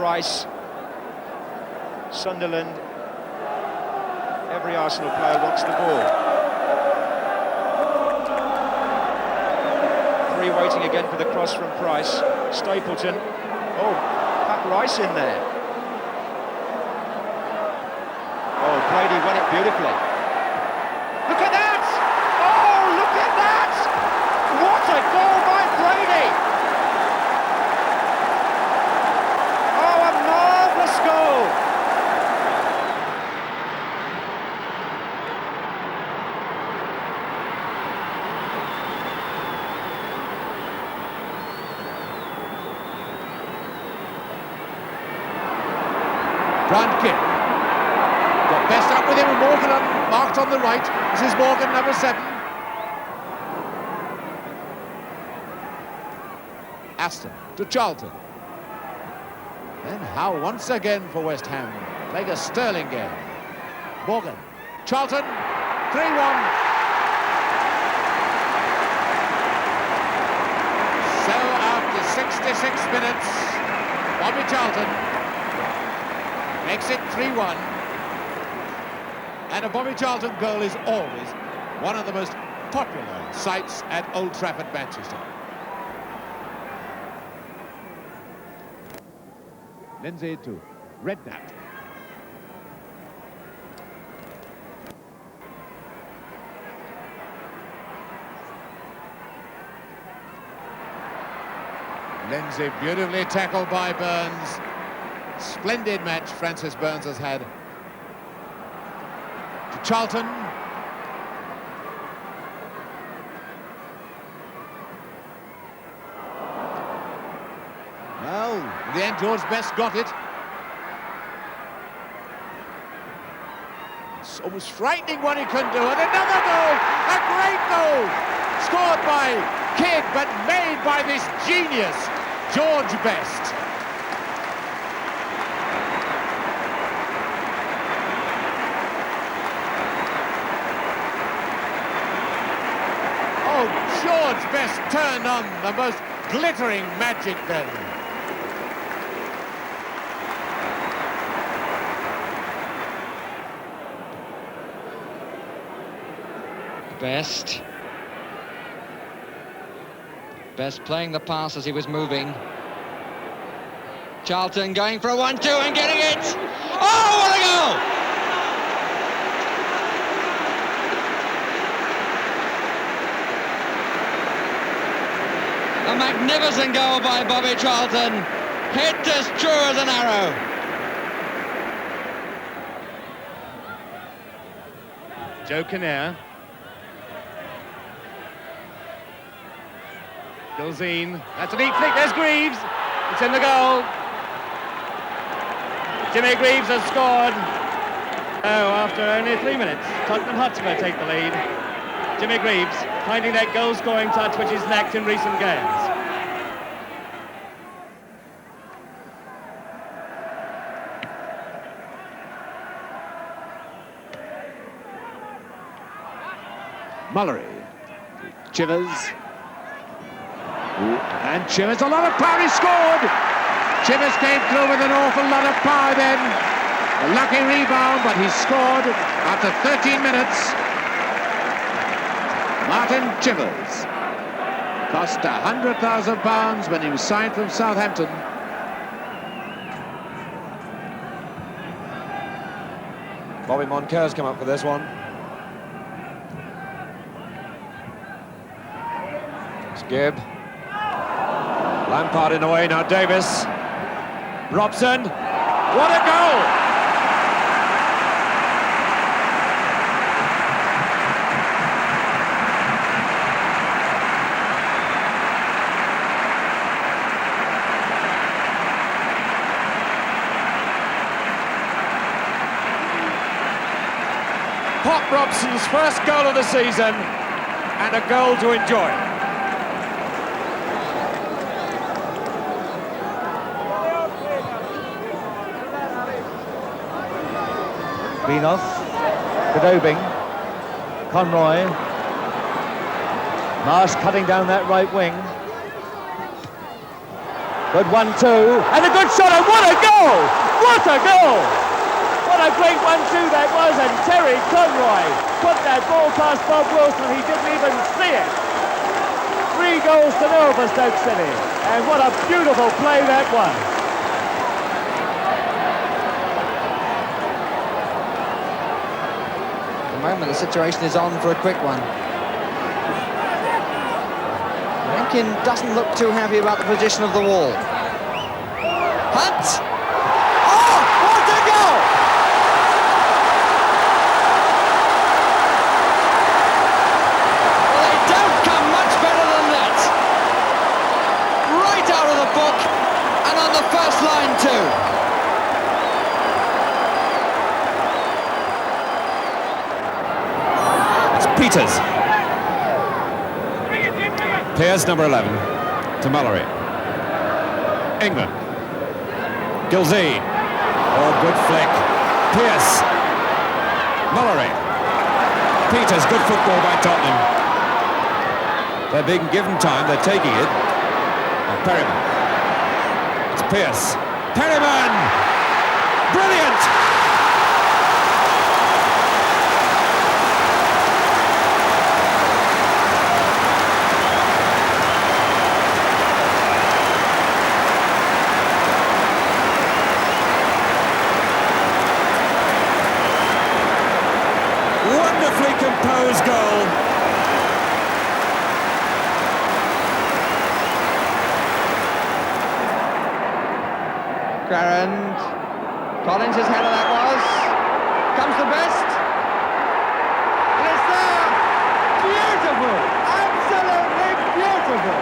Price, Sunderland. Every Arsenal player wants the ball. Free waiting again for the cross from Price. Stapleton. Oh, Pat Rice in there. Oh, Brady won it beautifully. Look at that! Oh, look at that! What a goal by Brady! Oh, a marvellous goal! Brand kick. Got best up with him, and Morgan marked on the right. This is Morgan, number 7. Aston to Charlton. Then Howe once again for West Ham. Playing a sterling game. Morgan. Charlton. 3-1. So after 66 minutes, Bobby Charlton makes it 3-1. And a Bobby Charlton goal is always one of the most popular sights at Old Trafford, Manchester. Lindsay to Redknapp. Lindsay beautifully tackled by Burns. Splendid match Francis Burns has had. To Charlton. Well, in the end, George Best got it. It's almost frightening what he can do. And another goal! A great goal! Scored by Kidd, but made by this genius, George Best. George Best turned on the most glittering magic then. Best playing the pass as he was moving. Charlton going for a 1-2 and getting it. Oh, what a goal! A magnificent goal by Bobby Charlton. Hit as true as an arrow. Joe Kinnear. Gilzine. That's a neat flick. There's Greaves. It's in the goal. Jimmy Greaves has scored. Oh, after only 3 minutes, Tottenham Hotspur take the lead. Jimmy Greaves finding that goal-scoring touch which is lacked in recent games. Mullery. Chivers. And Chivers, a lot of power, he scored! Chivers came through with an awful lot of power then. A lucky rebound, but he scored after 13 minutes. Martin Chivers. Cost £100,000 when he was signed from Southampton. Bobby Moncur's come up for this one. It's Gibb. Lampard in the way, now Davies. Robson. What a goal! Pop Robson's first goal of the season, and a goal to enjoy. Beanoff, Godobing, Conroy, Marsh cutting down that right wing. Good 1-2, and a good shot, and what a goal! What a goal! What a great 1-2 that was, and Terry Conroy put that ball past Bob Wilson, he didn't even see it. 3 goals to 0 for Stoke City, and what a beautiful play that was. At the moment, the situation is on for a quick one. Rankin doesn't look too happy about the position of the wall. Hunt! Oh, what a goal! Well, they don't come much better than that. Right out of the book, and on the first line too. It's Peters. Pearce, number 11, to Mallory. England. Gilzee. Oh, good flick. Pearce. Mallory. Peters, good football by Tottenham. They're being given time, they're taking it. And Perryman. It's Pearce. Perryman! Brilliant! Composed goal. Garand. Collins' header that was. Comes the best. And it's there. Beautiful. Absolutely beautiful.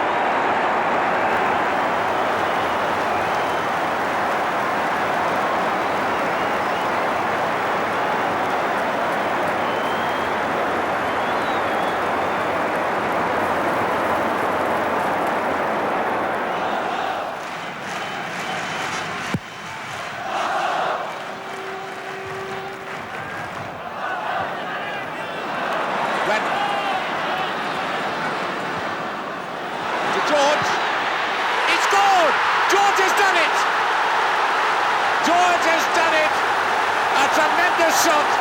Shot.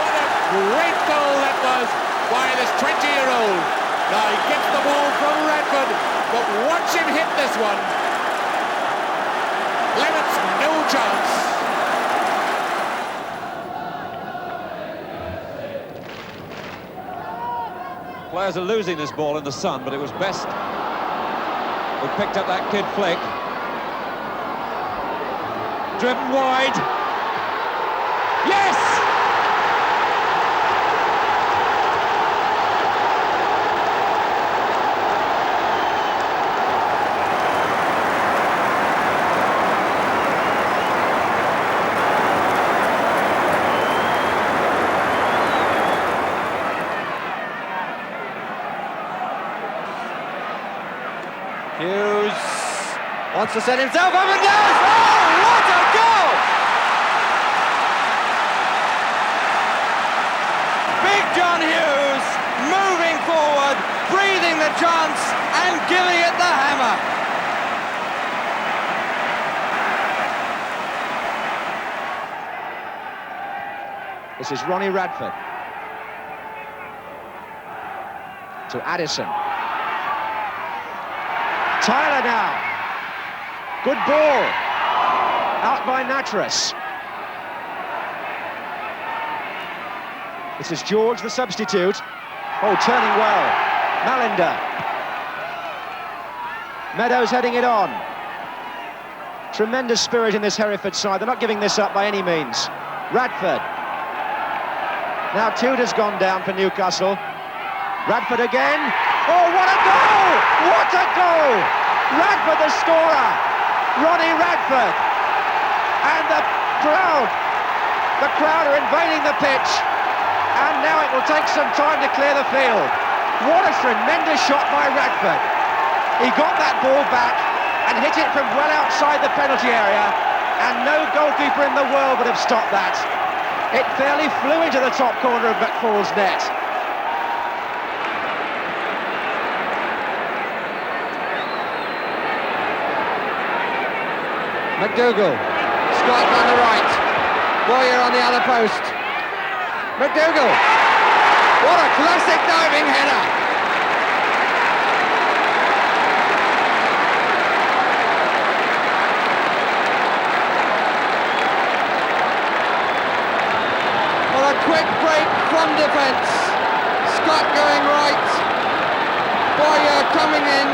What a great goal that was by this 20-year-old. Now he gets the ball from Radford, but watch him hit this one. Levitt's no chance. Players are losing this ball in the sun, but it was Best who picked up that kid flick. Driven wide. Yes! Hughes wants to set himself up and does! Oh, what a goal! Big John Hughes moving forward, breathing the chance and giving it the hammer. This is Ronnie Radford to Addison. Tyler now. Good ball. Out by Nattrass. This is George, the substitute. Oh, turning well. Malinder. Meadows heading it on. Tremendous spirit in this Hereford side. They're not giving this up by any means. Radford. Now Tudor's gone down for Newcastle. Radford again. Oh, what a goal! What a goal! Radford the scorer. Ronnie Radford. And the crowd are invading the pitch. And now it will take some time to clear the field. What a tremendous shot by Radford. He got that ball back and hit it from well outside the penalty area, and no goalkeeper in the world would have stopped that. It fairly flew into the top corner of McFall's net. McDougall. Scott on the right. Boyer on the other post. McDougall. What a classic diving header. What a quick break from defence. Scott going right. Boyer coming in.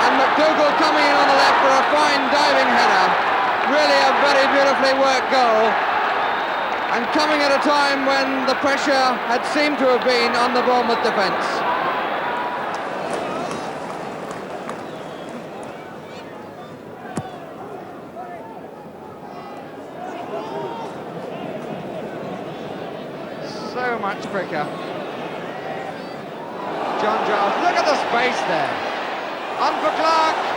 And McDougall coming in on the left for a fine diving header. Really a very beautifully worked goal. And coming at a time when the pressure had seemed to have been on the Bournemouth defence. So much quicker. John Giles, look at the space there. On for Clarke.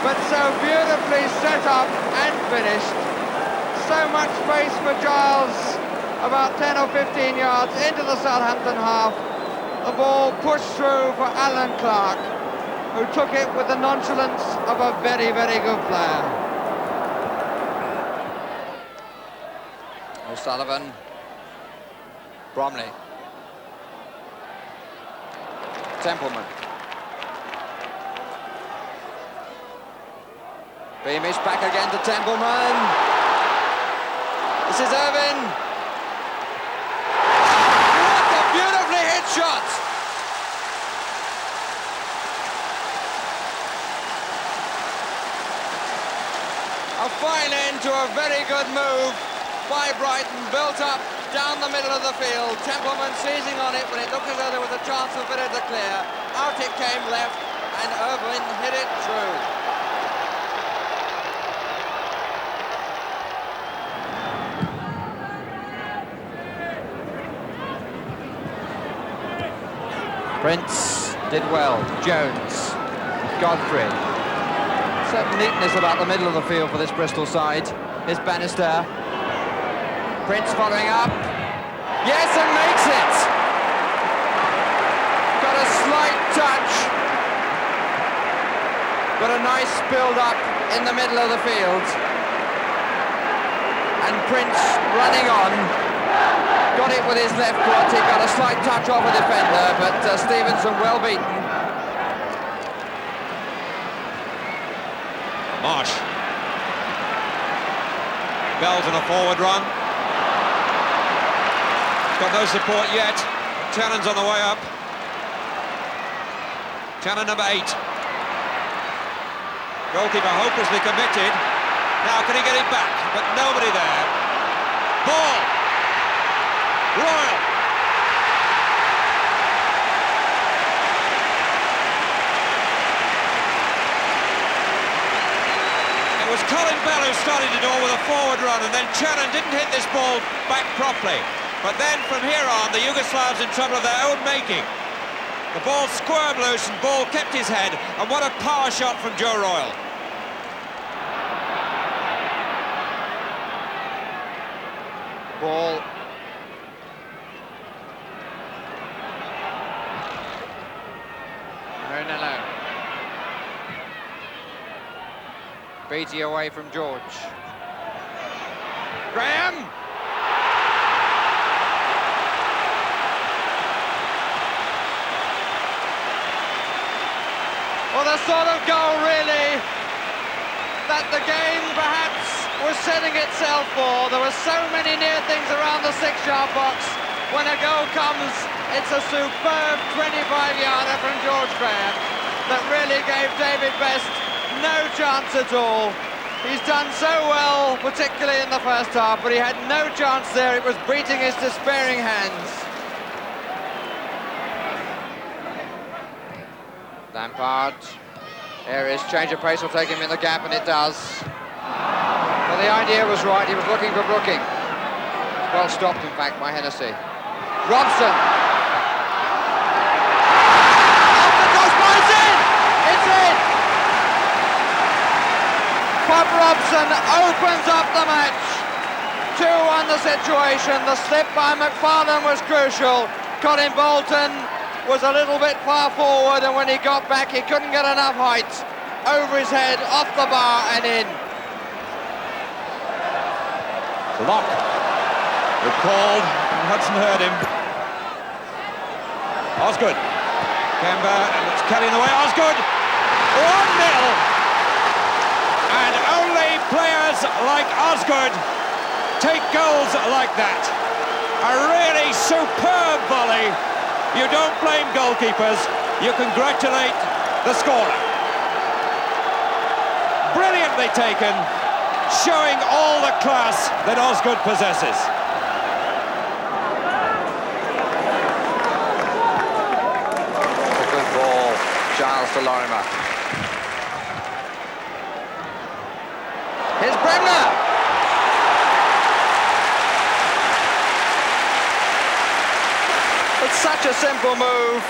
But so beautifully set up and finished. So much space for Giles, about 10 or 15 yards into the Southampton half. The ball pushed through for Alan Clarke, who took it with the nonchalance of a very, very good player. O'Sullivan, Bromley, Templeman. Beamish back again to Templeman. This is Irvin. What a beautifully hit shot! A fine end to a very good move by Brighton, built up down the middle of the field. Templeman seizing on it when it looked as though there was a chance of it to clear. Out it came left, and Irvin hit it through. Prince did well. Jones, Godfrey. Certain neatness about the middle of the field for this Bristol side. Here's Bannister. Prince following up. Yes, and makes it! Got a slight touch. Got a nice build-up in the middle of the field. And Prince running on. Got it with his left foot. He got a slight touch off a defender, but Stevenson well beaten. Marsh. Belton a forward run. Got no support yet. Channon's on the way up. Channon number 8. Goalkeeper hopelessly committed. Now can he get it back? But nobody there. Ball. Royal. It was Colin Bell who started it all with a forward run, and then Channon didn't hit this ball back properly. But then from here on, the Yugoslavs in trouble of their own making. The ball squirmed loose and Ball kept his head, and what a power shot from Joe Royal. Ball. Ronello. Beatty away from George. Graham! Well, the sort of goal, really, that the game perhaps was setting itself for. There were so many near things around the 6-yard box. When a goal comes, it's a superb 25-yarder from George Graham that really gave David Best no chance at all. He's done so well, particularly in the first half, but he had no chance there. It was beating his despairing hands. Lampard. Areas change of pace will take him in the gap, and it does. Well, the idea was right. He was looking for Brooking. Well stopped, in fact, by Hennessy. Robson. Off the crossbar, it's in! It's in! Bob Robson opens up the match. 2-1 the situation. The slip by McFarlane was crucial. Colin Bolton was a little bit far forward, and when he got back, he couldn't get enough height. Over his head, off the bar, and in. Lock. Good called, and Hudson heard him. Osgood. Kemba, and it's Kelly in the way. Osgood. 1-0. And only players like Osgood take goals like that. A really superb volley. You don't blame goalkeepers, you congratulate the scorer. Brilliantly taken, showing all the class that Osgood possesses. A good ball, Giles to Lorimer. Here's Bremner. It's such a simple move.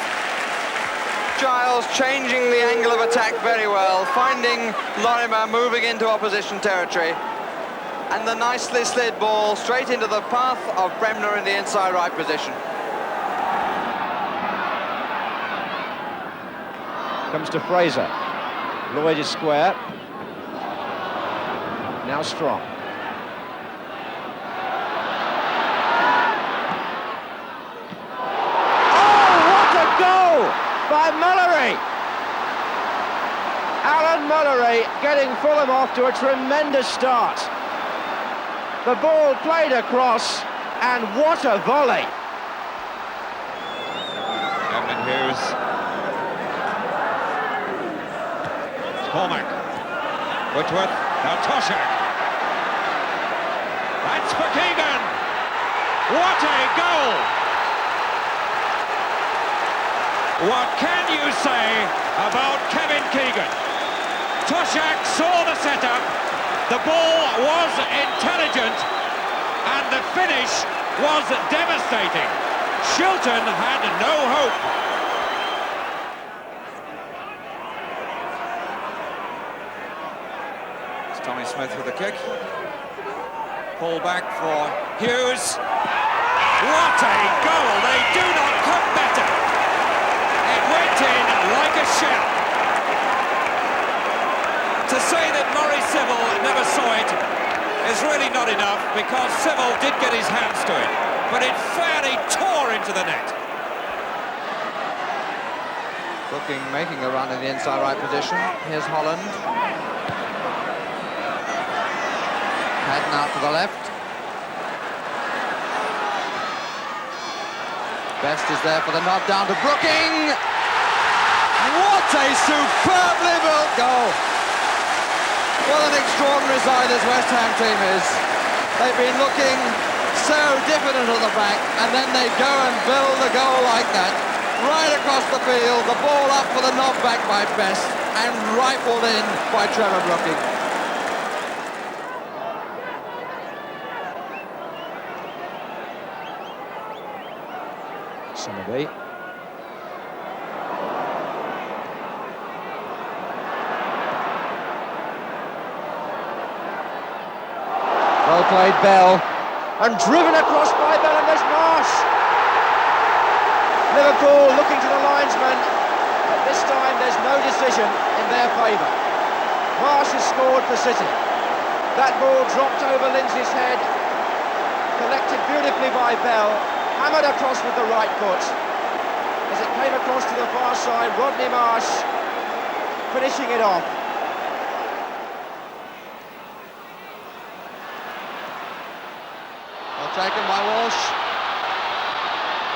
Giles changing the angle of attack very well, finding Lorimer moving into opposition territory, and the nicely slid ball straight into the path of Bremner in the inside right position. Comes to Fraser. Lloyd is square. Now Strong. By Mullery. Alan Mullery getting Fulham off to a tremendous start. The ball played across, and what a volley. Evelyn Hughes. Coleman. Whitworth. Now Toshak. That's for Keegan. What a goal! What can you say about Kevin Keegan? Toshak saw the setup, the ball was intelligent, and the finish was devastating. Charlton had no hope. It's Tommy Smith with the kick. Pull back for Hughes. What a goal! They do not come better. Went in like a shell. To say that Murray Civil never saw it is really not enough, because Civil did get his hands to it, but it fairly tore into the net. Making a run in the inside right position. Here's Holland. Heading out to the left. Best is there for the nod down to Brooking. What a superbly built goal! What an extraordinary side this West Ham team is. They've been looking so diffident at the back, and then they go and build a goal like that. Right across the field, the ball up for the knock back by Best, and rifled in by Trevor Brooking. Somerby. Well played, Bell, and driven across by Bell, and there's Marsh. Liverpool looking to the linesman, but this time there's no decision in their favour. Marsh has scored for City. That ball dropped over Lindsay's head, collected beautifully by Bell, hammered across with the right foot. As it came across to the far side, Rodney Marsh finishing it off. Taken by Walsh.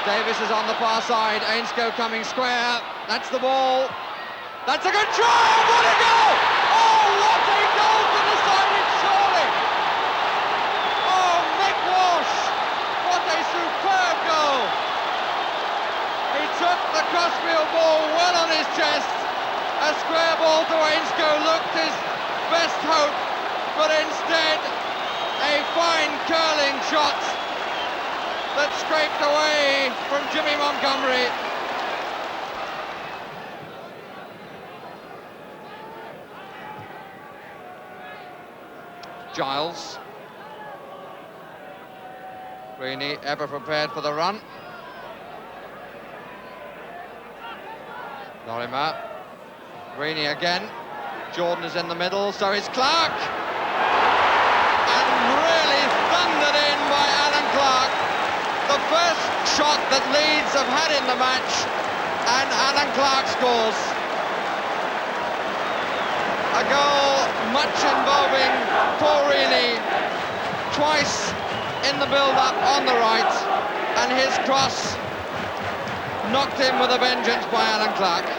Davies is on the far side. Ainscough coming square. That's the ball. That's a good try. What a goal! Oh, what a goal to decide it, surely! Oh, Mick Walsh! What a superb goal! He took the crossfield ball well on his chest. A square ball to Ainscough looked his best hope, but instead a fine curling shot that scraped away from Jimmy Montgomery. Giles. Greeny ever prepared for the run. Lorimer. Greeny again. Jordan is in the middle, so is Clarke. And really thundered in by Alan Clarke. The first shot that Leeds have had in the match, and Alan Clarke scores. A goal much involving Paul Reilly, twice in the build-up on the right, and his cross knocked in with a vengeance by Alan Clarke.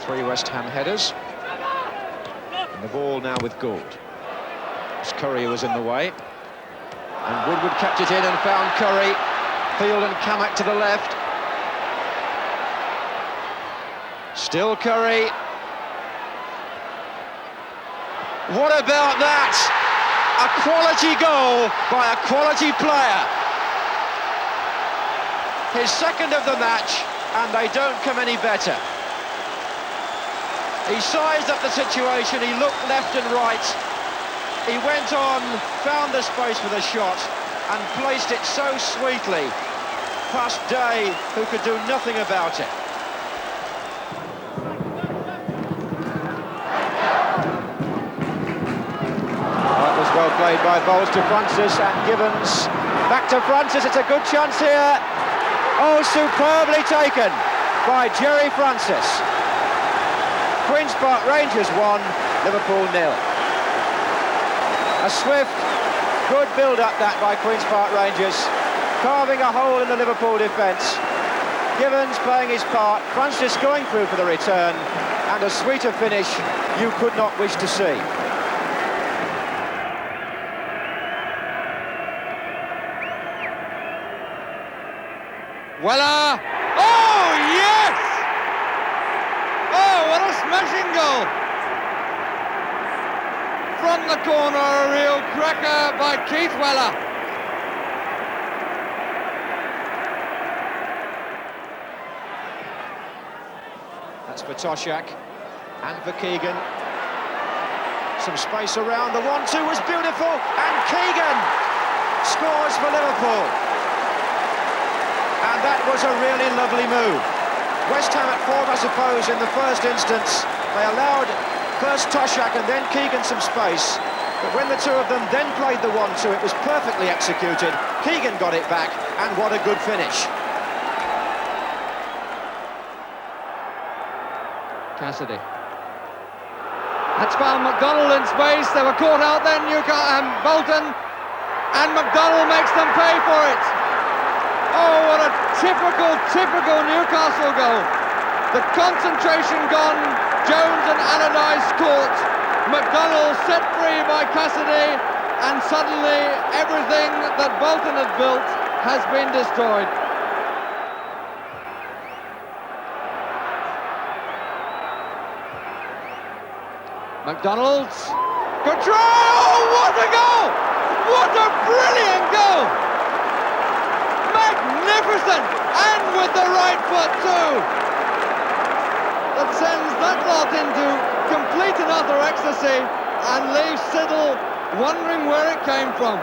Three West Ham headers. And the ball now with Gould. As Curry was in the way. And Woodward kept it in and found Curry. Field and Kamak to the left. Still Curry. What about that? A quality goal by a quality player. His second of the match, and they don't come any better. He sized up the situation, he looked left and right. He went on, found the space for the shot, and placed it so sweetly past Day, who could do nothing about it. That was well played by Bowles to Francis, and Gibbons back to Francis. It's a good chance here. Oh, superbly taken by Jerry Francis. Queen's Park Rangers 1, Liverpool 0. A swift, good build-up that by Queen's Park Rangers, carving a hole in the Liverpool defence. Gibbons playing his part, Francis going through for the return, and a sweeter finish you could not wish to see. Weller! Oh, yes! Oh, what a smashing goal! From the corner, a real cracker by Keith Weller. That's for Toshak and for Keegan. Some space around, the 1-2 was beautiful, and Keegan scores for Liverpool. And that was a really lovely move. West Ham at fault, I suppose, in the first instance. They allowed first Toshak and then Keegan some space. But when the two of them then played the 1-2, it was perfectly executed. Keegan got it back, and what a good finish. Cassidy. That's found McDonald in space. They were caught out then, Bolton. And McDonald makes them pay for it. Oh, what a typical Newcastle goal. The concentration gone, Jones and Allardyce caught. McDonald set free by Cassidy, and suddenly everything that Bolton had built has been destroyed. McDonald's, good try, oh, what a goal! What a brilliant goal! Magnificent, and with the right foot too. That sends that lot into complete and utter ecstasy and leaves Siddle wondering where it came from.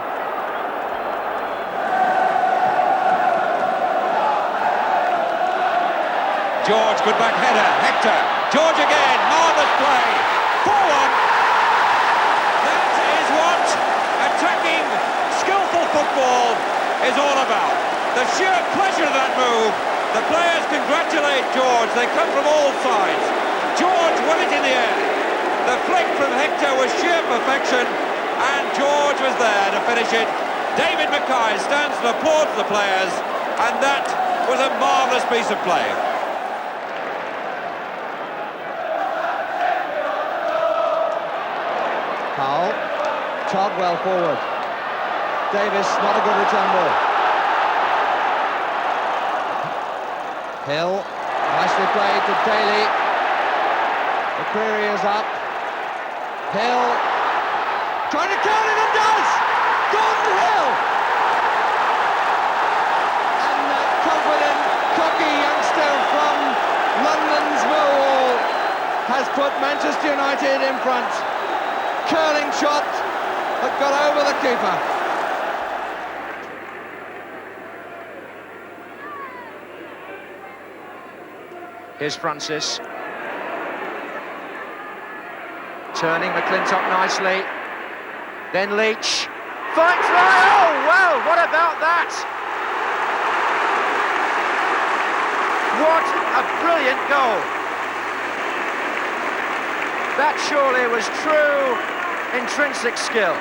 George, good back header, Hector, George again, marvellous play, 4-1. That is what attacking, skillful football is all about. The sheer pleasure of that move. The players congratulate George. They come from all sides. George won it in the air. The flick from Hector was sheer perfection, and George was there to finish it. David Mackay stands and applauds the players, and that was a marvellous piece of play. Powell, Chadwell forward. Davies, not a good return ball. Hill, nicely played to Daly. The query is up. Hill, trying to count it and does! Gordon Hill! And that confident, cocky youngster from London's Millwall has put Manchester United in front. Curling shot that got over the keeper. Here's Francis. Turning McClintock nicely. Then Leach. Finds line. Oh, well, what about that? What a brilliant goal. That surely was true intrinsic skill.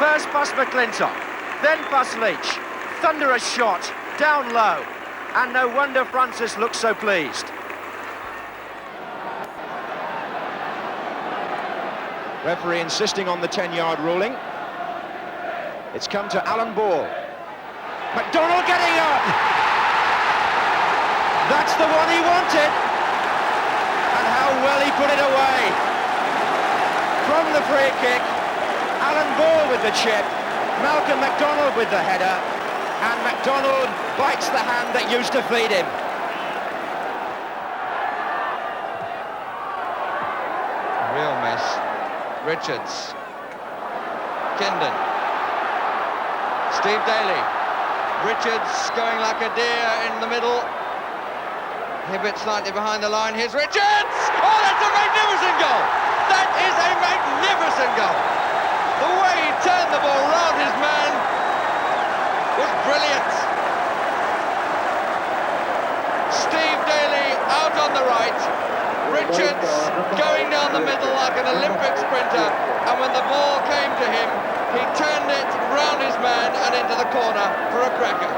First pass McClintock, then pass Leach. Thunderous shot, down low. And no wonder Francis looks so pleased. Referee insisting on the 10-yard ruling. It's come to Alan Ball. McDonald getting up! That's the one he wanted! And how well he put it away! From the free kick, Alan Ball with the chip, Malcolm McDonald with the header, and McDonald bites the hand that used to feed him. Real mess. Richards. Keegan. Steve Daly. Richards going like a deer in the middle. Hibbett slightly behind the line. Here's Richards! Oh, that's a magnificent goal! That is a magnificent goal! The way he turned the ball round his man was brilliant. Steve Daly out on the right. Richards going down the middle like an Olympic sprinter, and when the ball came to him, he turned it round his man and into the corner for a cracker.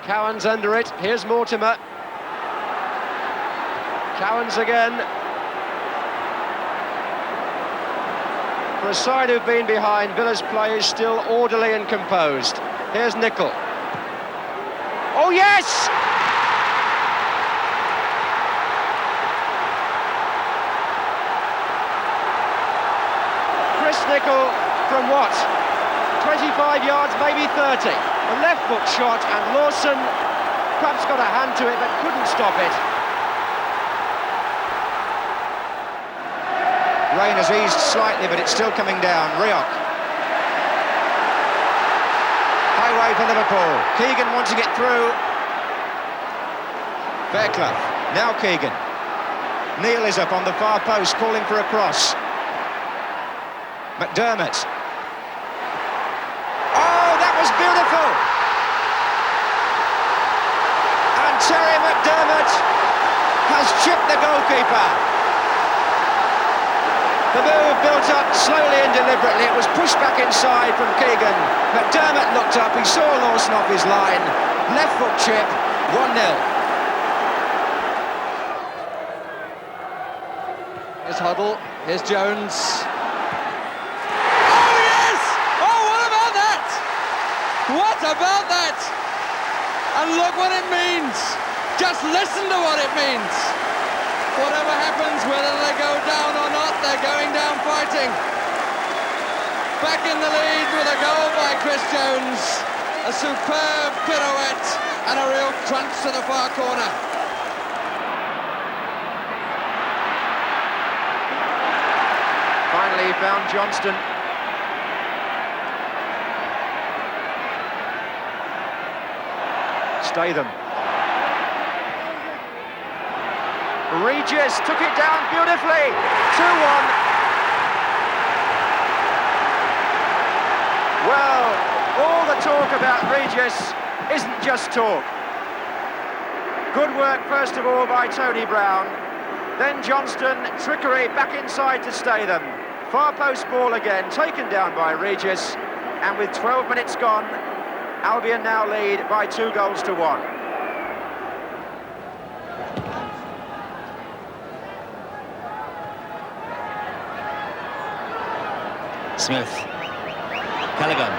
Cowan's under it. Here's Mortimer. Cowan's again. For a side who've been behind, Villa's play is still orderly and composed. Here's Nicol. Oh, yes! Chris Nicol from what? 25 yards, maybe 30. A left foot shot, and Lawson perhaps got a hand to it but couldn't stop it. Rain has eased slightly, but it's still coming down. Rioch. Highway for Liverpool. Keegan wants to get through. Fairclough. Now Keegan. Neil is up on the far post, calling for a cross. McDermott. Oh, that was beautiful! And Terry McDermott has chipped the goalkeeper. The move built up slowly and deliberately. It was pushed back inside from Keegan. McDermott looked up, he saw Lawson off his line. Left foot chip, 1-0. Here's Hoddle, here's Jones. Oh yes! Oh, what about that? What about that? And look what it means. Just listen to what it means. Whatever happens, whether they go down or not, they're going down fighting. Back in the lead with a goal by Chris Jones. A superb pirouette and a real crunch to the far corner. Finally, he found Johnston. Statham. Regis took it down beautifully. 2-1. Well, all the talk about Regis isn't just talk. Good work, first of all, by Tony Brown. Then Johnston, trickery back inside to Statham. Far post ball again, taken down by Regis. And with 12 minutes gone, Albion now lead by 2-1. Smith. Callaghan.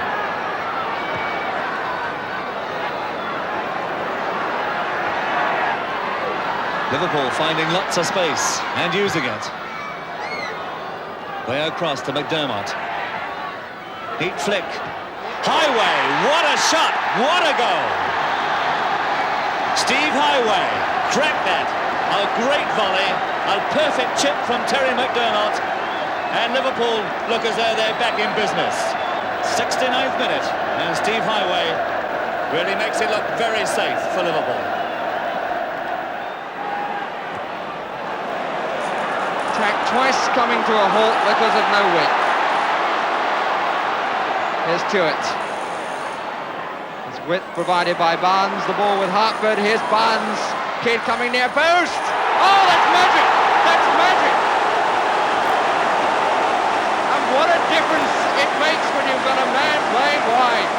Liverpool finding lots of space and using it. Way across to McDermott. Neat flick. Highway, what a shot, what a goal! Steve Highway, cracked that. A great volley, a perfect chip from Terry McDermott. And Liverpool look as though they're back in business. 69th minute, and Steve Highway Really makes it look very safe for Liverpool. Attack twice coming to a halt because of no width. Here's Tuitt. His width provided by Barnes, the ball with Hartford. Here's Barnes. Kidd coming near post. Oh, that's magic! That's magic! And what a difference it makes when you've got a man playing wide.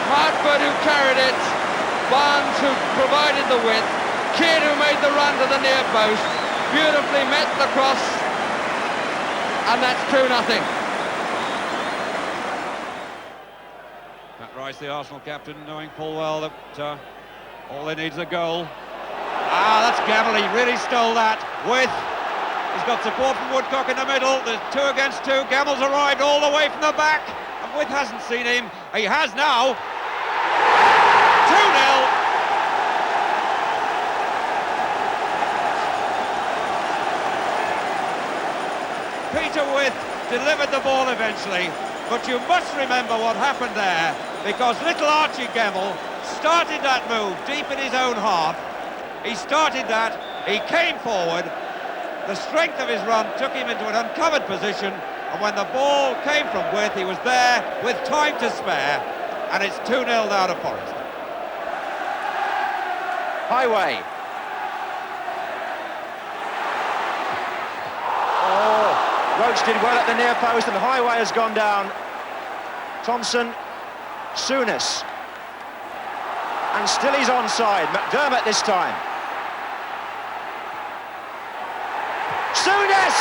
Hartford who carried it, Barnes who provided the width, Kidd who made the run to the near post, beautifully met the cross, and that's 2-0. Pat Rice, the Arsenal captain, knowing full well that all they need is a goal. Ah, that's Gamble, he really stole that. With, he's got support from Woodcock in the middle, there's 2 against 2, Gamble's arrived all the way from the back, and With hasn't seen him, he has now. 2-0. Peter With delivered the ball eventually, but you must remember what happened there, because little Archie Gemmell started that move deep in his own half. He started that, he came forward, the strength of his run took him into an uncovered position, and when the ball came from With, he was there with time to spare, and it's 2-0 now to Forest. Highway. Oh, Roach did well at the near post, and Highway has gone down. Thompson, Souness. And still he's onside. McDermott this time. Souness!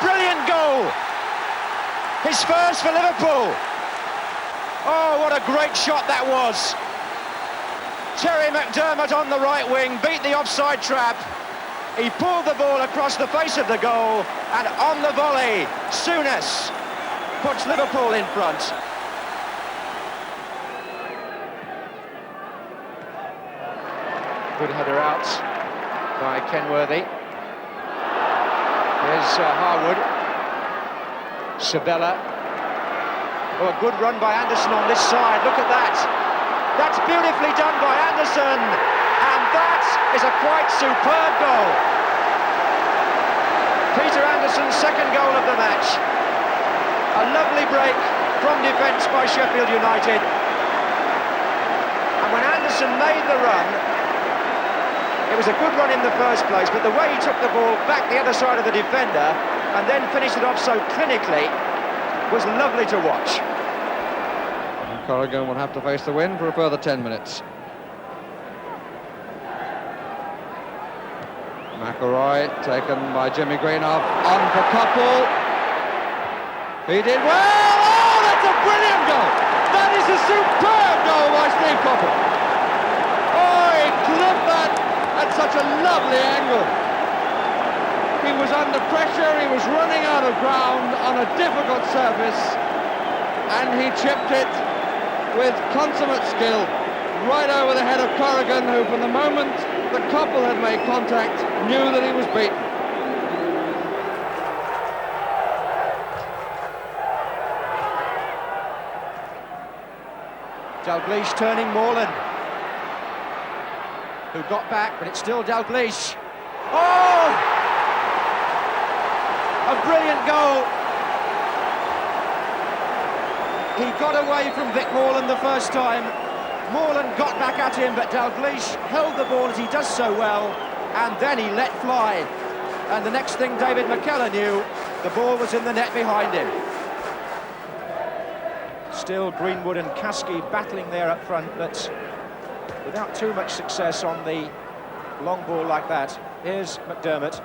Brilliant goal! His first for Liverpool. Oh, what a great shot that was. Terry McDermott on the right wing, beat the offside trap. He pulled the ball across the face of the goal, and on the volley, Souness puts Liverpool in front. Good header out by Kenworthy. Here's Harwood. Sabella. Oh, a good run by Anderson on this side. Look at that. That's beautifully done by Anderson. And that is a quite superb goal. Peter Anderson's second goal of the match. A lovely break from defence by Sheffield United. And when Anderson made the run, it was a good run in the first place, but the way he took the ball back the other side of the defender and then finished it off so clinically was lovely to watch. Corrigan will have to face the wind for a further 10 minutes. McElroy taken by Jimmy Greenough, on for Koppel. He did well! Oh, that's a brilliant goal! That is a superb goal by Steve Koppel. Oh, he clipped that at such a lovely angle. He was under pressure, he was running out of ground on a difficult surface, and he chipped it with consummate skill right over the head of Corrigan, who from the moment the couple had made contact knew that he was beaten. Dalglish turning Moreland, who got back, but it's still Dalglish. Oh! A brilliant goal. He got away from Vic Moreland the first time. Moreland got back at him, but Dalglish held the ball as he does so well, and then he let fly. And the next thing David McKellar knew, the ball was in the net behind him. Still Greenwood and Caskey battling there up front, but without too much success on the long ball like that. Here's McDermott.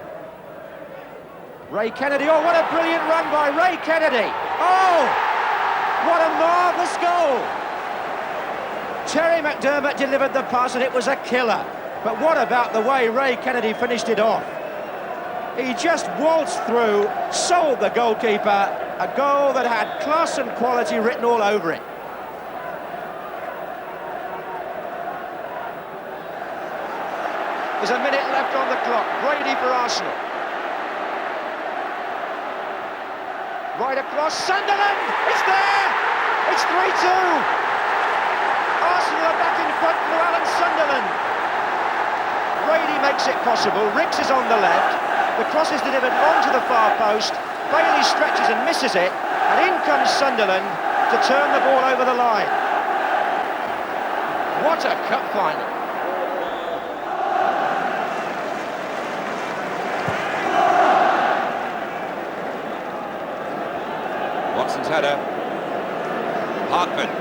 Ray Kennedy, oh, what a brilliant run by Ray Kennedy! Oh, what a marvellous goal! Terry McDermott delivered the pass and it was a killer. But what about the way Ray Kennedy finished it off? He just waltzed through, sold the goalkeeper, a goal that had class and quality written all over it. There's a minute left on the clock. Brady for Arsenal. Right across, Sunderland! It's there! It's 3-2! Arsenal are back in front through Alan Sunderland. Brady makes it possible, Ricks is on the left, the cross is delivered onto the far post, Bailey stretches and misses it, and in comes Sunderland to turn the ball over the line. What a cup final! Watson's header. Hartford.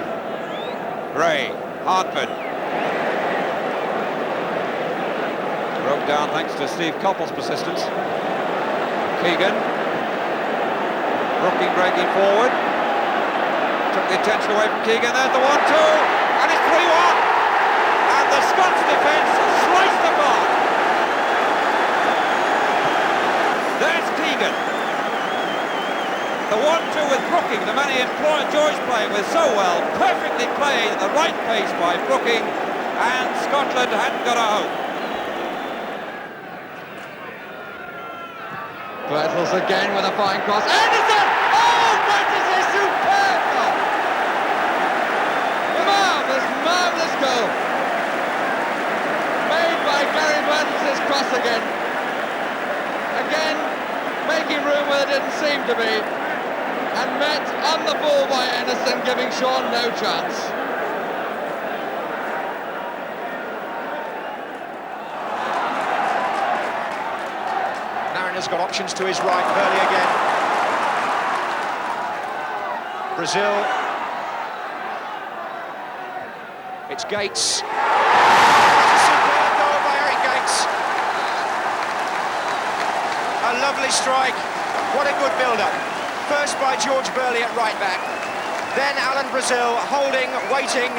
Gray. Hartford. Broke down thanks to Steve Coppell's persistence. Keegan. Brooking breaking forward. Took the attention away from Keegan. There's the 1-2. And it's 3-1. And the Scots defence sliced the mark. There's Keegan. The 1-2 with Brooking, the man he employed George playing with so well, perfectly played at the right pace by Brooking, and Scotland hadn't got a hope. Bertels again with a fine cross. Anderson! Oh, that is a superb goal! Marvellous, marvellous goal. Made by Gary Bertels' cross again. Again, making room where there didn't seem to be. And met on the ball by Anderson, giving Sean no chance. Mariner's got options to his right, Burley again. Brazil. It's Gates. That's a superb goal by Eric Gates. A lovely strike. What a good build-up. First by George Burley at right back, then Alan Brazil holding, waiting,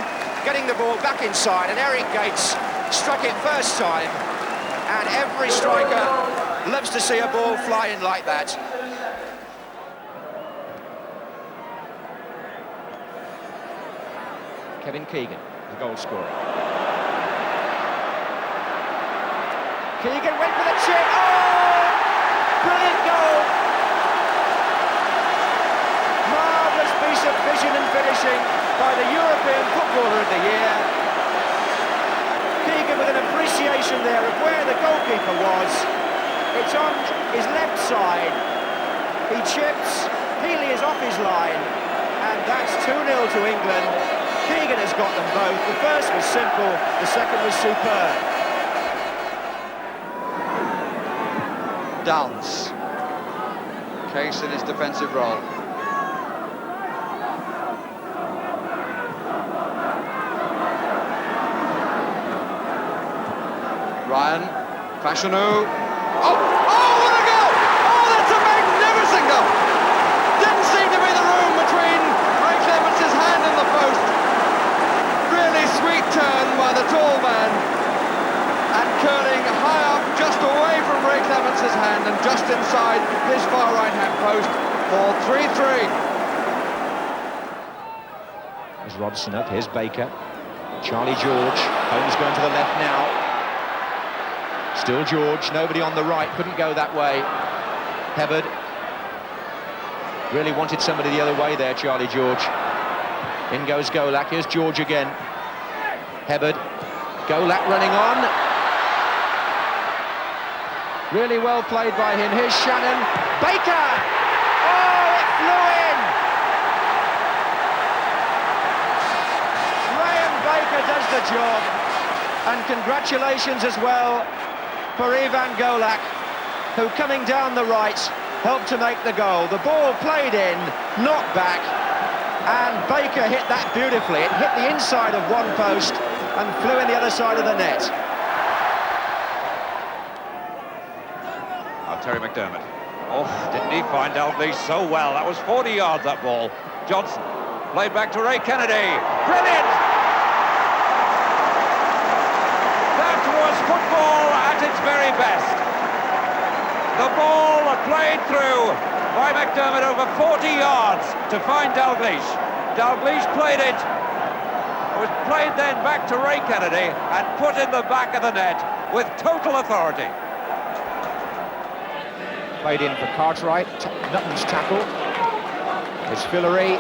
getting the ball back inside, and Eric Gates struck it first time, and every striker loves to see a ball fly in like that. Kevin Keegan, the goal scorer. Keegan went for the chip. Oh! Brilliant goal! Piece of vision and finishing by the European Footballer of the Year. Keegan with an appreciation there of where the goalkeeper was. It's on his left side. He chips, Healy is off his line, and that's 2-0 to England. Keegan has got them both. The first was simple, the second was superb. Downs. Case in his defensive role. Ryan, Fashanu. Oh, what a goal! Oh, that's a magnificent goal! Didn't seem to be the room between Ray Clements' hand and the post. Really sweet turn by the tall man. And curling high up, just away from Ray Clements' hand and just inside his far right-hand post for 3-3. There's Robson up, here's Baker. Charlie George, Holmes going to the left now. Still George, nobody on the right, couldn't go that way. Hebbard. Really wanted somebody the other way there, Charlie George. In goes Golak, here's George again. Hebbard. Golak running on. Really well played by him. Here's Shannon. Baker! Oh, it flew in! Graham Baker does the job. And congratulations as well for Ivan Golak, who coming down the right helped to make the goal. The ball played in, not back, and Baker hit that beautifully. It hit the inside of one post and flew in the other side of the net. Terry McDermott. Oh, didn't he find Dalglish so well? That was 40 yards, that ball. Johnson played back to Ray Kennedy. Brilliant! That was football at its very best. The ball played through by McDermott over 40 yards to find Dalglish. Dalglish played it. It was played then back to Ray Kennedy and put in the back of the net with total authority. Played in for Cartwright, Nutton's tackle. It's Villery.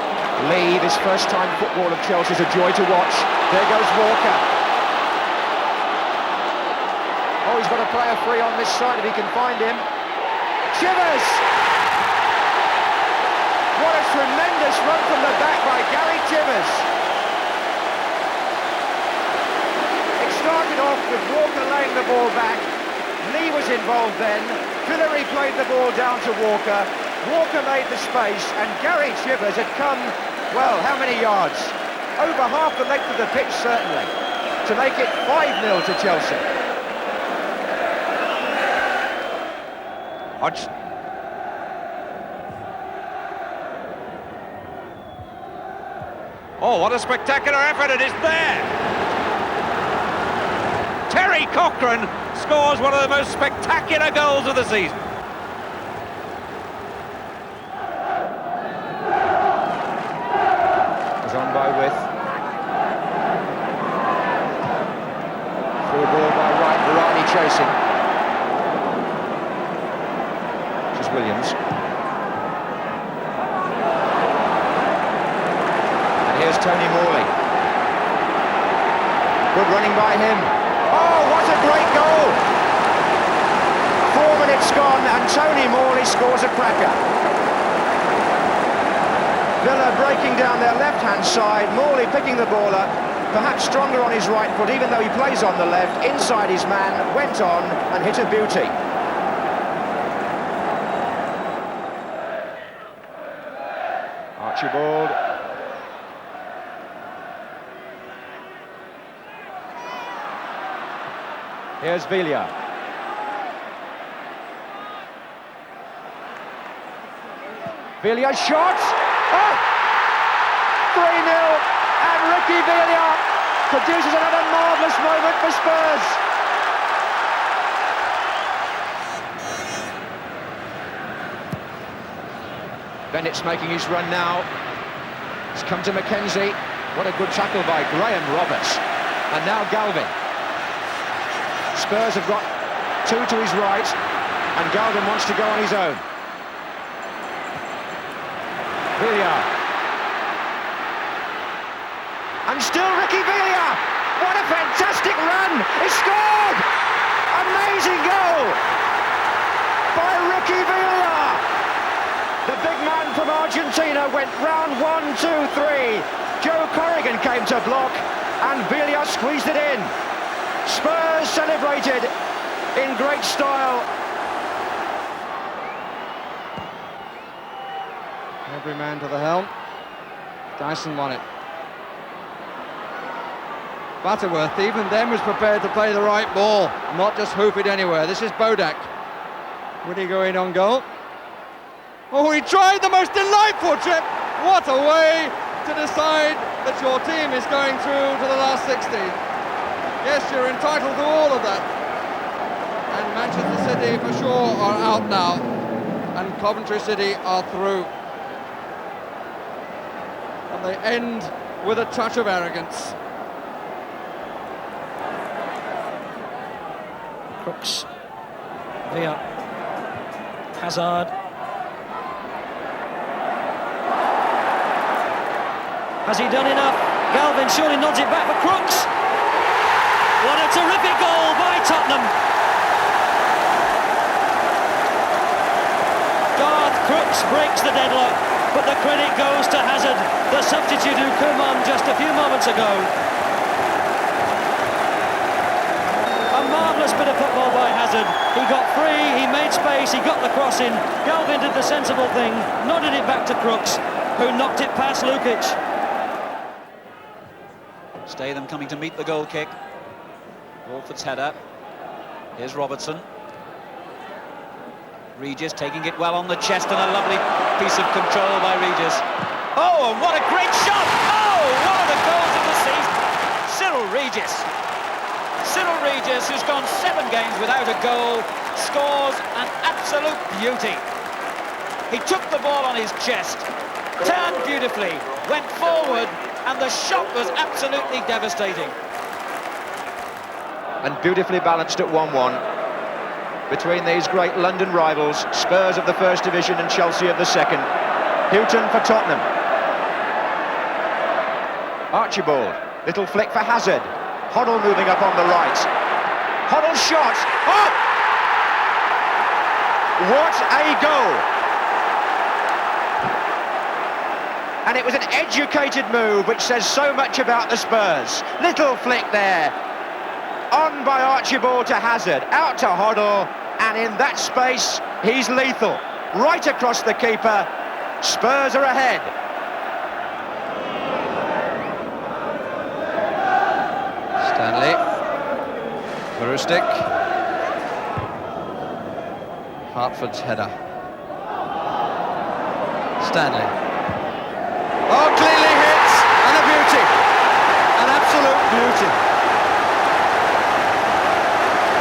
Lee, this first time football of Chelsea's a joy to watch. There goes Walker. Oh, he's got a player free on this side if he can find him. Chivers! What a tremendous run from the back by Gary Chivers. It started off with Walker laying the ball back. Lee was involved then. Villery played the ball down to Walker. Walker made the space, and Gary Chivers had come, well, how many yards? Over half the length of the pitch, certainly, to make it 5-0 to Chelsea. Hodge. Oh, what a spectacular effort, it is there! Terry Cochrane scores one of the most spectacular goals of the season. Is on by With. Through ball by Wright, Varane chasing. This is Williams. And here's Tony Morley. Good running by him. Oh, what a great goal! 4 minutes gone and Tony Morley scores a cracker. Villa breaking down their left-hand side, Morley picking the ball up, perhaps stronger on his right foot, even though he plays on the left, inside his man, went on and hit a beauty. Archibald. Here's Villa. Villa shot! Oh! 3-0, and Ricky Villa produces another marvellous moment for Spurs. Bennett's making his run now. He's come to Mackenzie. What a good tackle by Graham Roberts. And now Galvin. Spurs have got two to his right, and Galvin wants to go on his own. Villa. And still Ricky Villa! What a fantastic run! He scored! Amazing goal by Ricky Villa! The big man from Argentina went round 1, 2, 3. Joe Corrigan came to block, and Villa squeezed it in. Spurs celebrated in great style. Every man to the helm. Dyson won it. Butterworth, even then, was prepared to play the right ball, not just hoop it anywhere. This is Bodak. Would he go in on goal? Oh, he tried the most delightful trip. What a way to decide that your team is going through to the last 16. Yes, you're entitled to all of that. And Manchester City for sure are out now, and Coventry City are through. And they end with a touch of arrogance. Crooks, Villa, Hazard. Has he done enough? Galvin surely nods it back for Crooks. What a terrific goal by Tottenham. Garth Crooks breaks the deadlock, but the credit goes to Hazard, the substitute who came on just a few moments ago. A marvellous bit of football by Hazard. He got free, he made space, he got the cross in. Galvin did the sensible thing, nodded it back to Crooks, who knocked it past Lukic. Statham coming to meet the goal kick. Wolford's header. Here's Robertson. Regis taking it well on the chest, and a lovely piece of control by Regis. Oh, and what a great shot! Oh, one of the goals of the season. Cyril Regis. Cyril Regis, who's gone 7 games without a goal, scores an absolute beauty. He took the ball on his chest, turned beautifully, went forward, and the shot was absolutely devastating. And beautifully balanced at 1-1 between these great London rivals, Spurs of the First Division and Chelsea of the Second. Houghton for Tottenham. Archibald, little flick for Hazard. Hoddle moving up on the right. Hoddle shot. Oh! What a goal! And it was an educated move, which says so much about the Spurs. Little flick there. On by Archibald to Hazard, out to Hoddle, and in that space, he's lethal. Right across the keeper. Spurs are ahead. Stanley. Verustik. Hartford's header. Stanley. Oh, clearly hits, and a beauty. An absolute beauty.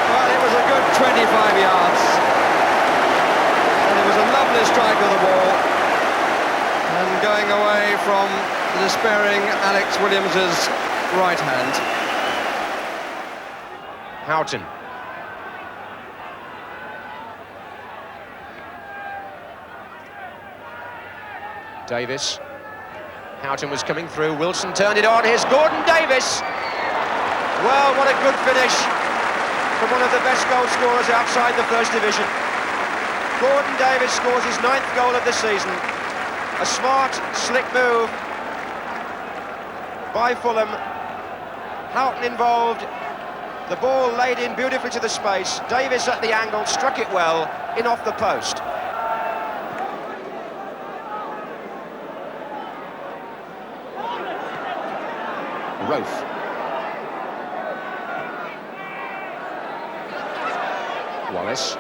Well, it was a good 25 yards. And it was a lovely strike of the ball. And going away from the despairing Alex Williams's right hand. Houghton. Davies. Houghton was coming through, Wilson turned it on, here's Gordon Davies! Well, what a good finish from one of the best goal scorers outside the First Division. Gordon Davies scores his 9th goal of the season. A smart, slick move by Fulham. Houghton involved, the ball laid in beautifully to the space. Davies at the angle, struck it well, in off the post. Rofe. Wallace.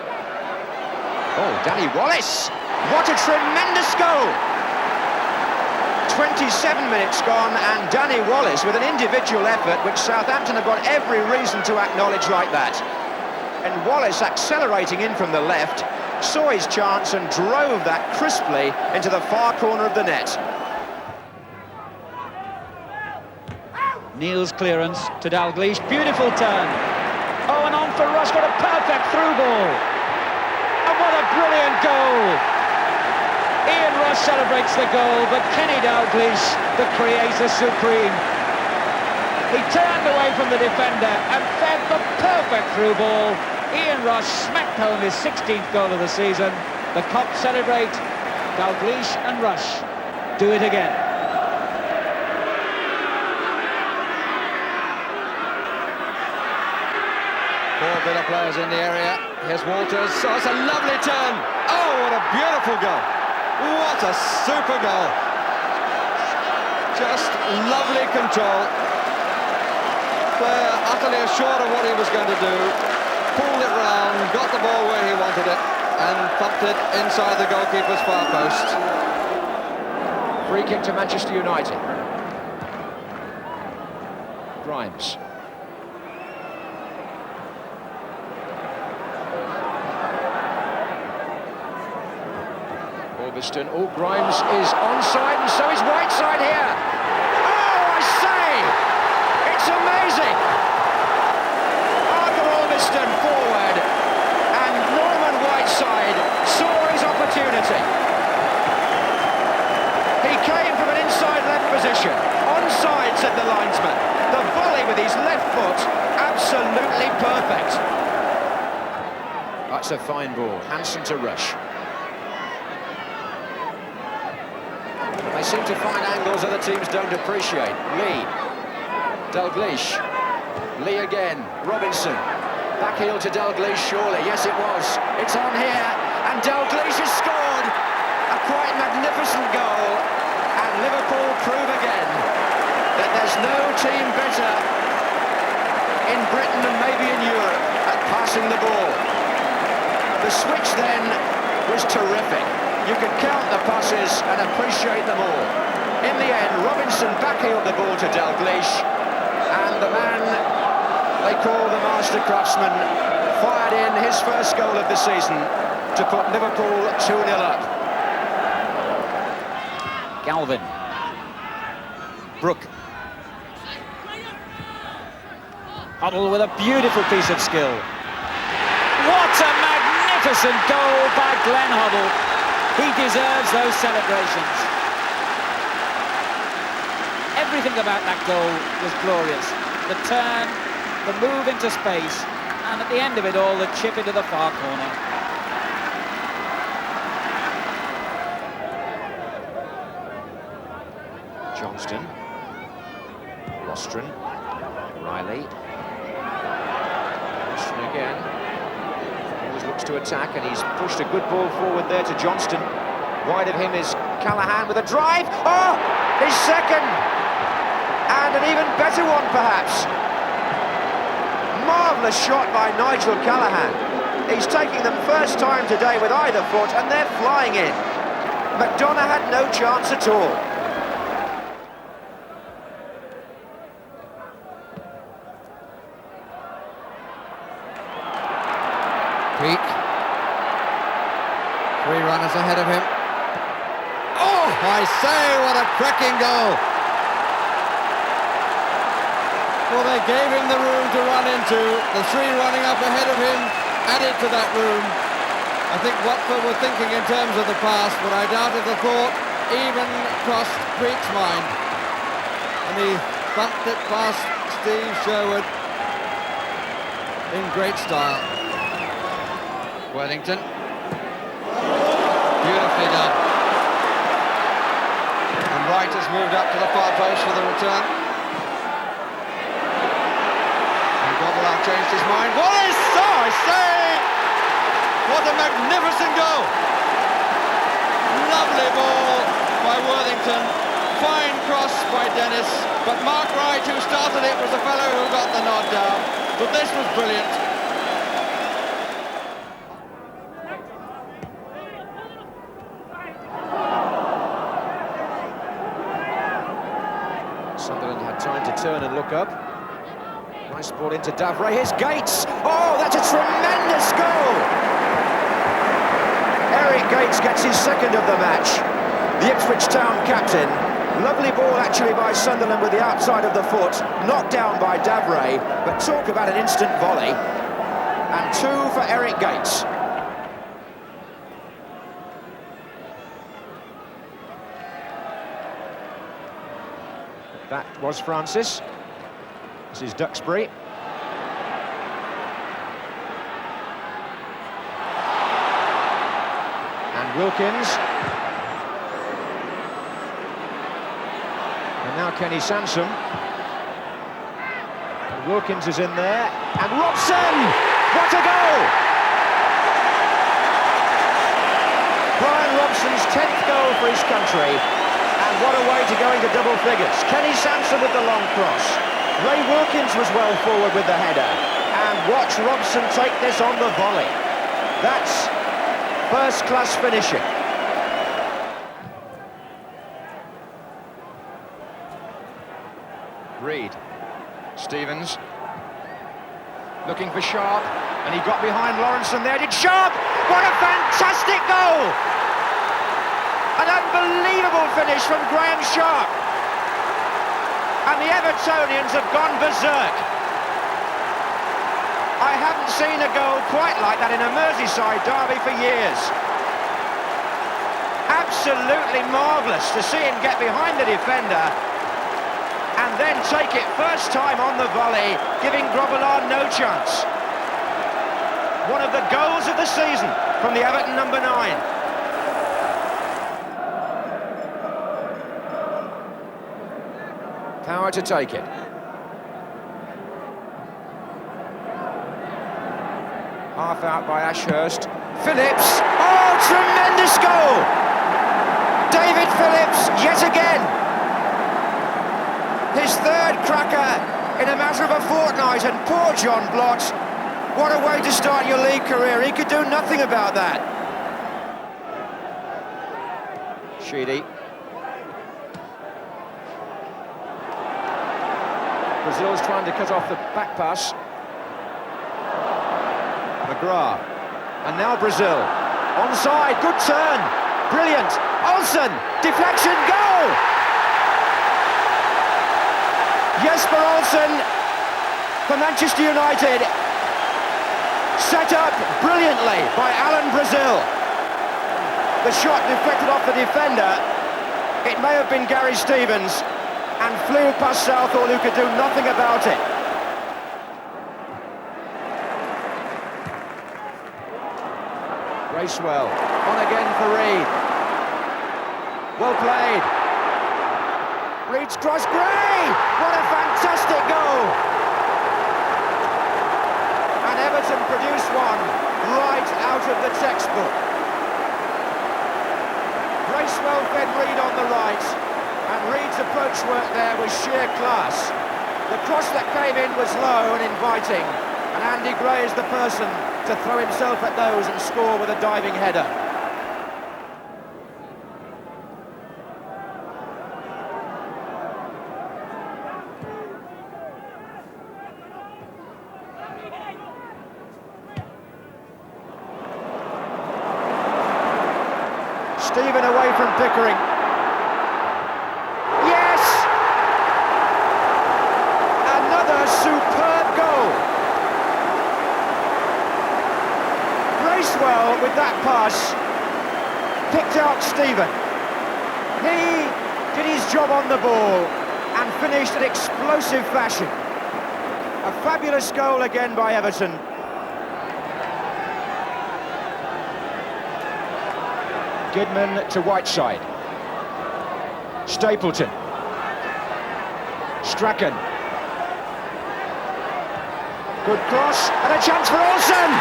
Oh, Danny Wallace! What a tremendous goal! 27 minutes gone, and Danny Wallace with an individual effort, which Southampton have got every reason to acknowledge like that. And Wallace, accelerating in from the left, saw his chance and drove that crisply into the far corner of the net. Neal's clearance to Dalglish, beautiful turn. Oh, and on for Rush, what a perfect through ball. And what a brilliant goal. Ian Rush celebrates the goal, but Kenny Dalglish, the creator supreme. He turned away from the defender and fed the perfect through ball. Ian Rush smacked home his 16th goal of the season. The Cops celebrate. Dalglish and Rush do it again. Four Villa players in the area. Here's Walters. Oh, it's a lovely turn. Oh, what a beautiful goal. What a super goal. Just lovely control. Player utterly assured of what he was going to do. Pulled it round, got the ball where he wanted it, and thumped it inside the goalkeeper's far post. Free kick to Manchester United. Grimes. Orbiston. Oh, Grimes is onside, and so is Whiteside here. Oh, I say! It's amazing! Arthur Orbiston forward, and Norman Whiteside saw his opportunity. He came from an inside left position. Onside, said the linesman. The volley with his left foot, absolutely perfect. That's a fine ball. Hansen to Rush. They seem to find angles other teams don't appreciate. Lee. Dalglish. Lee again. Robinson. Back heel to Dalglish, surely. Yes, it was. It's on here. And Dalglish has scored. A quite magnificent goal. And Liverpool prove again that there's no team better in Britain and maybe in Europe at passing the ball. The switch then was terrific. You could count the passes and appreciate them all. In the end, Robinson backheeled the ball to Dalglish, and the man they call the master craftsman fired in his first goal of the season to put Liverpool 2-0 up. Galvin. Brook. Hoddle with a beautiful piece of skill. What a magnificent goal by Glenn Hoddle. He deserves those celebrations. Everything about that goal was glorious. The turn, the move into space, and at the end of it all, the chip into the far corner. Johnston. Rostron. Riley. Rostron again. Always looks to attack, and he's pushed a good ball forward there to Johnston. Wide of him is Callaghan with a drive. Oh, his second! And an even better one, perhaps. Marvellous shot by Nigel Callaghan. He's taking them first time today with either foot, and they're flying in. McDonough had no chance at all. Peak. 3 runners ahead of him. Oh, I say, what a cracking goal. Well, they gave him the room to run into. The 3 running up ahead of him added to that room. I think Watford were thinking in terms of the pass, but I doubt if the thought even crossed Peak's mind. And he bumped it past Steve Sherwood in great style. Worthington. Beautifully done. And Wright has moved up to the far post for the return. And Gubba changed his mind. What is so, I say! What a magnificent goal! Lovely ball by Worthington. Fine cross by Dennis. But Mark Wright, who started it, was the fellow who got the nod down. But this was brilliant. Sunderland had time to turn and look up. Nice ball into Davray. Here's Gates. Oh, that's a tremendous goal! Eric Gates gets his second of the match. The Ipswich Town captain. Lovely ball actually by Sunderland with the outside of the foot. Knocked down by Davray. But talk about an instant volley. And 2 for Eric Gates. That was Francis. This is Duxbury. And Wilkins. And now Kenny Sansom. And Wilkins is in there. And Robson! What a goal! Brian Robson's 10th goal for his country. And what a way to go into double figures. Kenny Sansom with the long cross. Ray Wilkins was well forward with the header. And watch Robson take this on the volley. That's first-class finishing. Reed. Stevens. Looking for Sharp. And he got behind Lawrenson there. Did Sharp? What a fantastic goal! An unbelievable finish from Graham Sharp. And the Evertonians have gone berserk. I haven't seen a goal quite like that in a Merseyside derby for years. Absolutely marvellous to see him get behind the defender and then take it first time on the volley, giving Grobbelaar no chance. One of the goals of the season from the Everton number 9. Power to take it. Half out by Ashurst. Phillips. Oh, tremendous goal! David Phillips, yet again. His 3rd cracker in a matter of a fortnight, and poor John Blott. What a way to start your league career. He could do nothing about that. Sheedy. Brazil's trying to cut off the back pass. McGrath. And now Brazil. Onside, good turn. Brilliant. Olsen, deflection, goal! Jesper Olsen for Manchester United. Set up brilliantly by Alan Brazil. The shot deflected off the defender. It may have been Gary Stevens and flew past Southall, who could do nothing about it. Bracewell, on again for Reid. Well played. Reid's cross, Gray! What a fantastic goal! And Everton produced one right out of the textbook. Bracewell fed Reid on the right, and Reid's approach work there was sheer class. The cross that came in was low and inviting, and Andy Gray is the person to throw himself at those and score with a diving header. Stephen away from Pickering. Yes! Another superb goal. Bracewell with that pass picked out Stephen. He did his job on the ball and finished in explosive fashion. A fabulous goal again by Everton. Goodman to Whiteside. Stapleton. Strachan. Good cross and a chance for Olsen.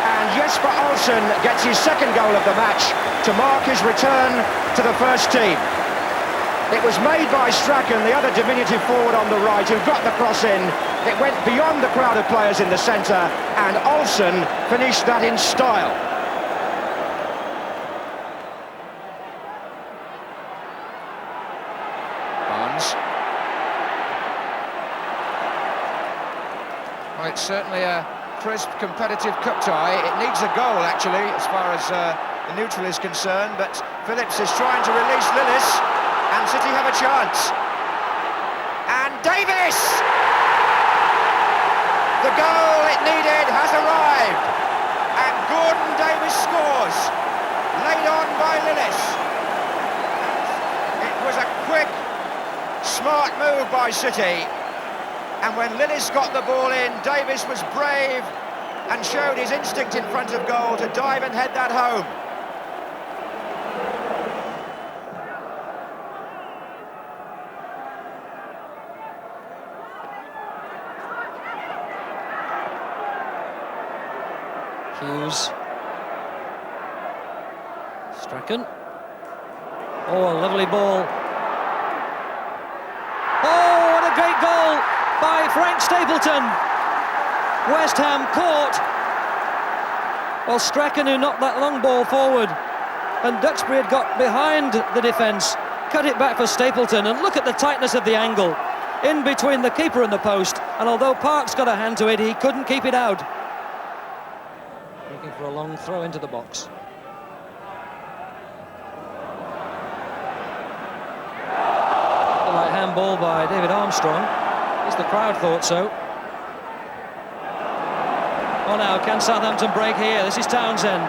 And Jesper Olsen gets his second goal of the match to mark his return to the first team. It was made by Strachan, the other diminutive forward on the right, who got the cross in. It went beyond the crowd of players in the centre, and Olsen finished that in style. Well, it's certainly a crisp, competitive cup tie. It needs a goal, actually, as far as the neutral is concerned, but Phillips is trying to release Lillis, and City have a chance. And Davies! The goal it needed has arrived, and Gordon Davies scores, laid on by Lillis. It was a quick, smart move by City. And when Lillis got the ball in, Davies was brave and showed his instinct in front of goal to dive and head that home. Hughes. Strachan. Oh, a lovely ball. Oh, what a great goal by Frank Stapleton. West Ham caught. Well, Strachan, who knocked that long ball forward, and Duxbury had got behind the defence, cut it back for Stapleton, and look at the tightness of the angle in between the keeper and the post, and although Park's got a hand to it, he couldn't keep it out. Looking for a long throw into the box. Like handball by David Armstrong. At least the crowd thought so. Oh, now can Southampton break here? This is Townsend.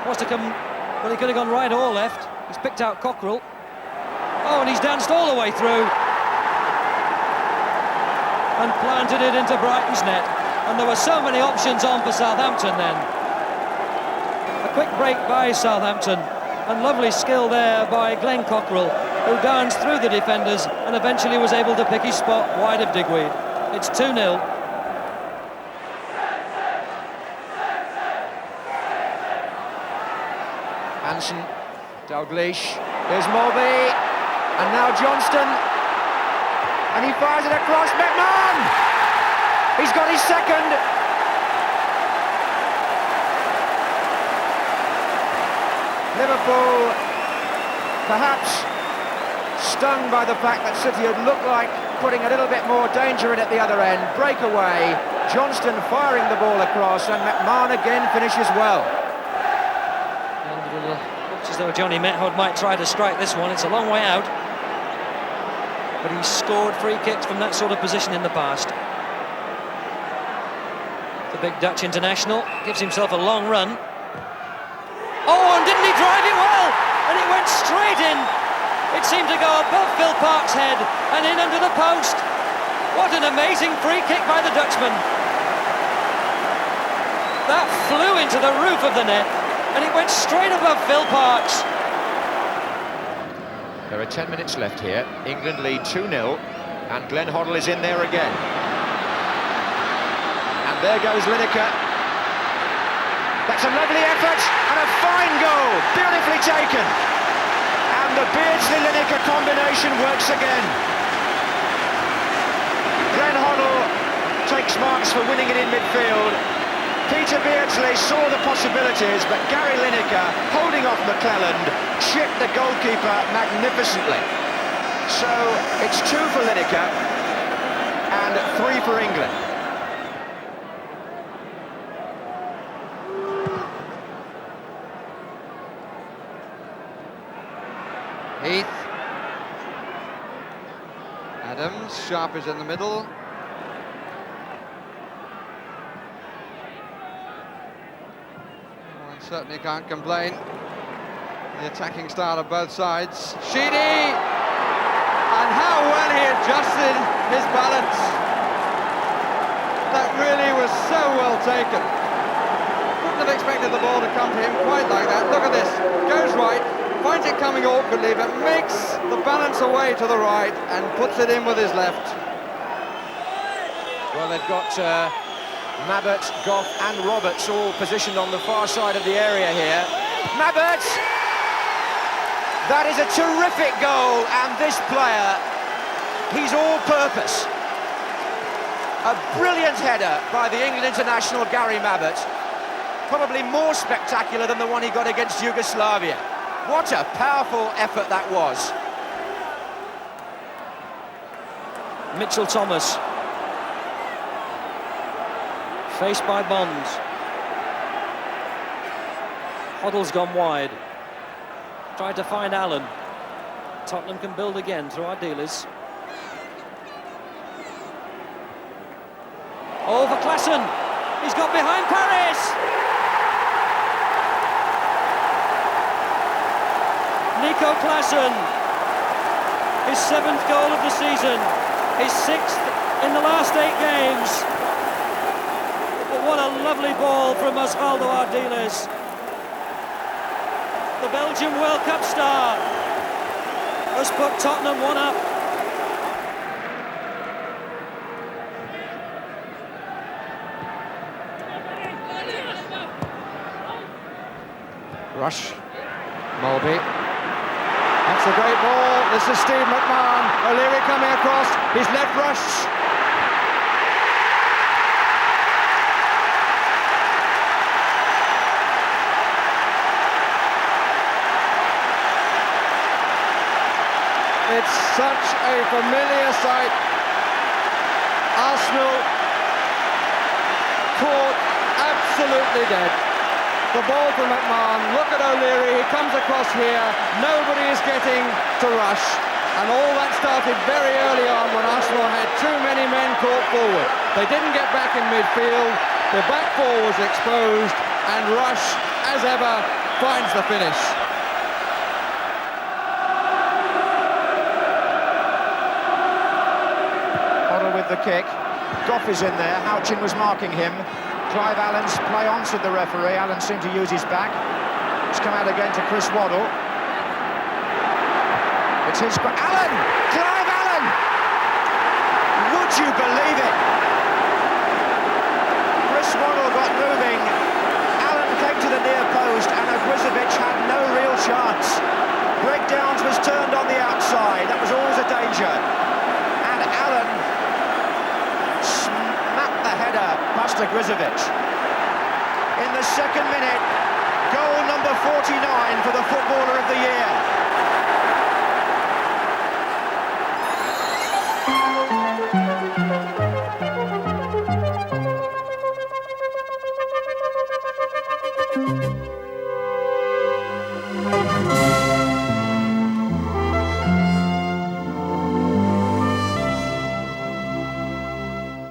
Wants to come, well, he could have gone right or left. He's picked out Cockrell. Oh, and he's danced all the way through and planted it into Brighton's net. And there were so many options on for Southampton then. A quick break by Southampton, and lovely skill there by Glenn Cockrell, who danced through the defenders and eventually was able to pick his spot wide of Digweed. It's 2-0. Hansen, Dalglish, here's Mulvey, and now Johnston, and he fires it across, McMahon! He's got his second. Liverpool, perhaps stung by the fact that City had looked like putting a little bit more danger in at the other end. Breakaway, Johnston firing the ball across, and McMahon again finishes well. Looks as though Johnny Method might try to strike this one. It's a long way out, but he's scored free kicks from that sort of position in the past. The big Dutch international gives himself a long run. Oh, and didn't he drive it well? And it went straight in. It seemed to go above Phil Park's head and in under the post. What an amazing free kick by the Dutchman. That flew into the roof of the net and it went straight above Phil Park's. There are 10 minutes left here. England lead 2-0 and Glenn Hoddle is in there again. And there goes Lineker. That's a lovely effort and a fine goal, beautifully taken. And the Beardsley-Lineker combination works again. Glenn Hoddle takes marks for winning it in midfield. Peter Beardsley saw the possibilities, but Gary Lineker, holding off McClelland, chipped the goalkeeper magnificently. So it's 2 for Lineker and 3 for England. Heath. Adams, Sharp is in the middle. Well, certainly can't complain. The attacking style of both sides. Sheedy! And how well he adjusted his balance. That really was so well taken. Couldn't have expected the ball to come to him quite like that. Look at this. Goes right. Finds it coming awkwardly, but makes the balance away to the right and puts it in with his left. Well, they've got Mabbott, Goff and Roberts all positioned on the far side of the area here. Mabbott! That is a terrific goal, and this player, he's all-purpose. A brilliant header by the England international Gary Mabbott. Probably more spectacular than the one he got against Yugoslavia. What a powerful effort that was. Mitchell Thomas. Faced by Bonds. Hoddle's gone wide. Tried to find Allen. Tottenham can build again through our dealers. Oh, for Klassen. He's got behind Paris. Nico Klassen, his 7th goal of the season, his 6th in the last 8 games. But what a lovely ball from Osvaldo Ardiles. The Belgian World Cup star has put Tottenham 1 up. Rush, Mulby. That's a great ball. This is Steve McMahon. O'Leary coming across. He's left Rush. It's such a familiar sight. Arsenal caught absolutely dead. The ball from McMahon, look at O'Leary, he comes across here, nobody is getting to Rush, and all that started very early on when Arsenal had too many men caught forward. They didn't get back in midfield, the back four was exposed, and Rush, as ever, finds the finish. Hoddle with the kick. Goff is in there, Houchin was marking him. Clive Allen's play answered the referee. Allen seemed to use his back. It's come out again to Chris Waddle. It's his... Allen! Clive Allen! Would you believe it? Chris Waddle got moving. Allen came to the near post and Ogrizovic had no real chance. Greg Downs was turned on the outside. That was always a danger. And Allen smacked the header past Ogrizovic. In the 2nd minute, goal number 49 for the Footballer of the Year.